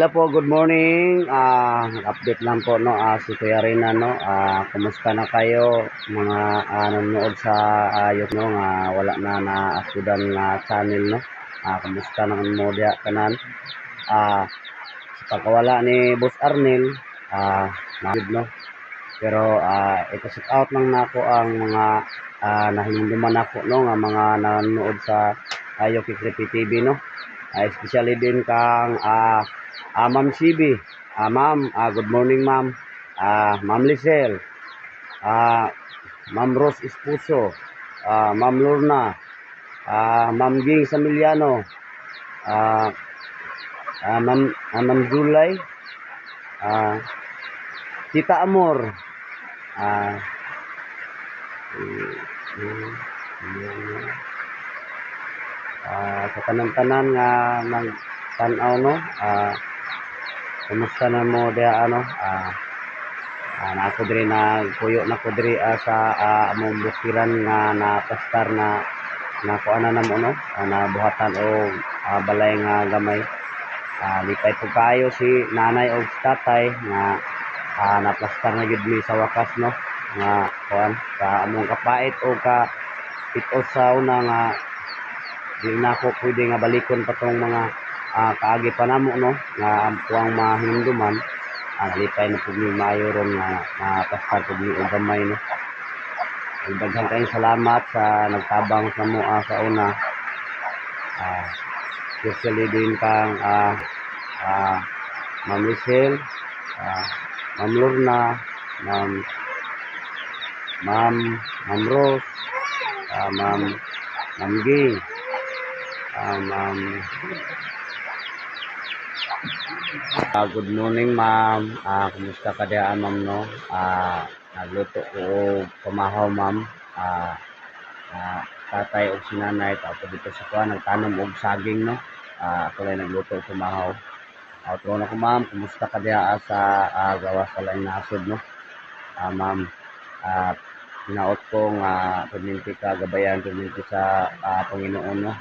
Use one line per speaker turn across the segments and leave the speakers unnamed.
Hello po, good morning. Update lang po no, si Kuya Rina no. Kumusta na kayo mga nanonood sa YouTube no nga wala na uploadan na channel no. Kumusta na mo dia kanan? Sa pagkawala ni Boss Arnel, nagid no. Pero ito shout out lang nako ang mga nahinduman nako no nga mga nanonood sa Yoki Creepy TV no. Especially din kang Ma'am CB, Ma'am, good morning Ma'am, Ma'am Lisel, Ma'am Rose Espuso, Ma'am Lorna, Ma'am Ging Samiliano, uh, Ma'am Julay, uh, Tita Amor, uh, sa tanan-tanan nga nagtanaw no, kumusta na mo dia ano, na ako diri na kuyo na ko diri sa among bukiran nga napastar na kuana na mo no, na buhatan o balay nga gamay. Lipay po kayo si nanay o tatay nga naplastar na gid mi sa wakas no, nga kuan sa among kapait o ka it-o sa una nga di na ako pwede nga balikon pa tong mga kaagi pa namo no, nga ang mahinduman. Nalipay na po ni maayo ron nga napastar po ni o gamay no. Daghang kayong salamat sa nagtabang sa mo sa una. Especially din kang Ma'am Lisel, Ma'am Lorna, Ma'am Rose, Ma'am Ging, Ma'am good morning ma'am. Kumusta ka diyan ma'am no? Nagluto ko og pamahaw ma'am. Tatay og sinanay tapos dito sa kuan nagtanom og saging no. Ako lang nagluto og pamahaw. Outro na ko ma'am. Kumusta ka diyan sa gawas sa laing nasod no? Ma'am, hinaot ko nga perminti ka gabayan perminti sa Panginoon no.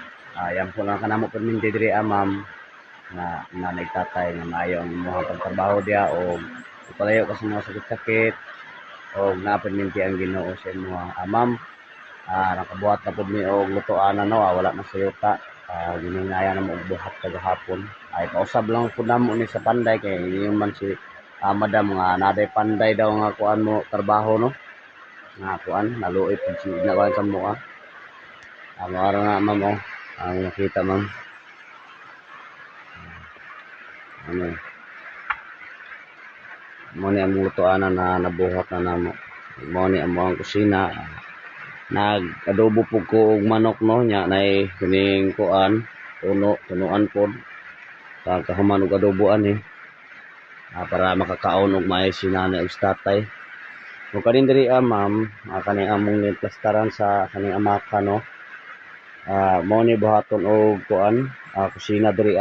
Yang ko lang kanamo perminti diri ma'am na nanay tatay nga maayo ang imong pagtrabaho diya o palayo ka sa mga sakit-sakit o naperminti ang Ginoo sa imong ma'am. Nakabuhat na pud mi og lutoan no, wala na sayuta. Giningaya na mo og buhat kagahapon. Kausab lang pud namo ni sa panday kay ingon man si madam nga naday panday daw nga kuan mo trabaho no. Nga kuan naluoy pud si nakuan sa mo mao nga ma'am ang nakita ma'am. Mo ni ang lutoan na nabuhat na namo. Mo ni ang kusina. Nag-adobo po ko og manok no nya nay kining kuan tunuan pod kahuman og adoboan para makakaon og maay si nanay og tatay. Kung kanin diri ma'am kani among niplastaran sa kaning amaka no. Mo ni buhaton og kuan kusina diri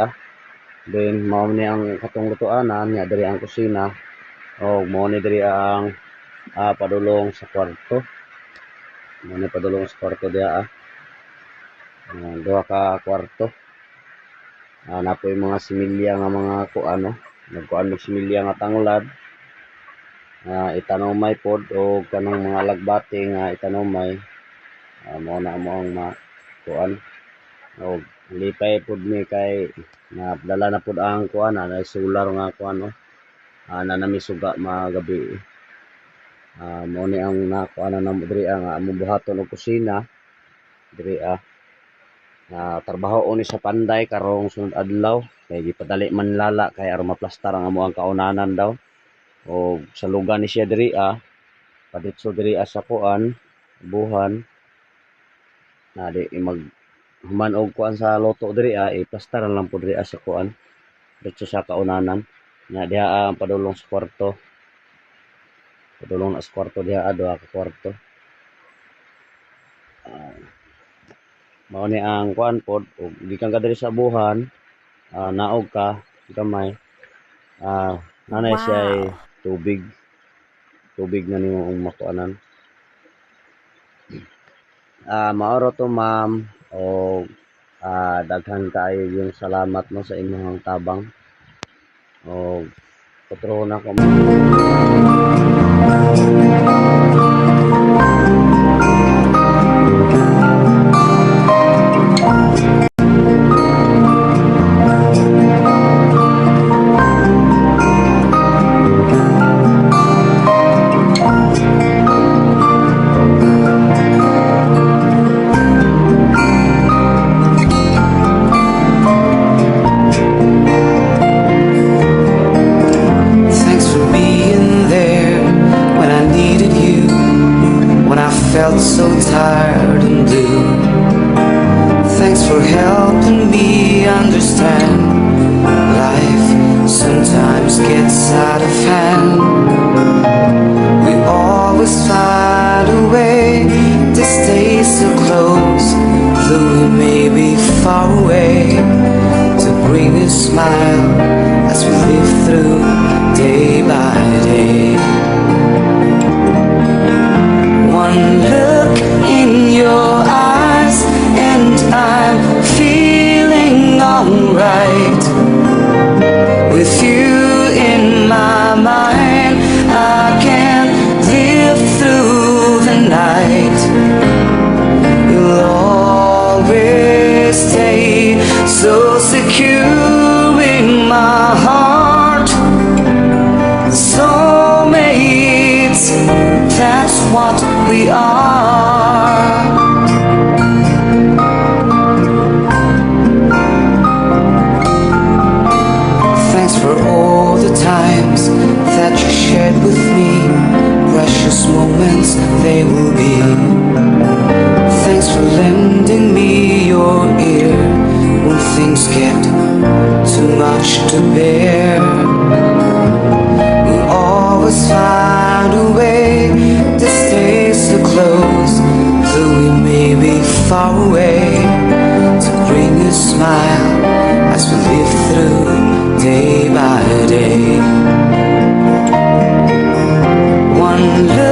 then mao ni ang katong lutoanan nya diri ang kusina og mao ni diri ang padulong sa kwarto. Muna padulong sa kwarto diya duha ka kwarto. Napoy mga similya nga mga kuano nagkuan og similya nga tanglad. Itanumay pod o kanang mga lagbati nga itanumay. Mao na mo ang kuan og lipay pod mi kay nadala na pod ang kuan na solar nga kuan no. Nanami suga magabi. Mao ni ang nakuan na mo diri nga among buhaton og kusina diri trabaho ni sa panday karong sunod adlaw kay gipadali man lala kay aron maplastar ang amo ang kaunanan daw og sa lugar ni siya diri paditso diri sa kuan buhan na di mag human og kuan sa loto diri iplastar lang pud diri sa kuan dito sa kaunanan nya diha ang padulong sa kwarto. Padulong na sa kwarto diha duha ka kwarto. Mao ni ang kuan pod ug gikan ka diri sa buhan naog ka gamay nanay siya tubig na nimo makuanan. Maoro to ma'am o daghan kaayo yung salamat no sa imong tabang O patrona ko.
Thanks for being there when I needed you, when I felt so tired and blue. Thanks for helping me understand life sometimes gets out of hand. We always find a way to stay so close, though we may be far away, to bring a smile as we live through day by day. One look in your eyes and I'm feeling alright. With you in my mind, I can live through the night. You'll always stay so secure in my heart. Soulmates, that's what we are. Thanks for all the times that you shared with me. Precious moments they will be. Thanks for lending me your ear when things get too much to bear. We'll always find a way to stay so close, though we may be far away, to bring a smile as we live through day by day. One look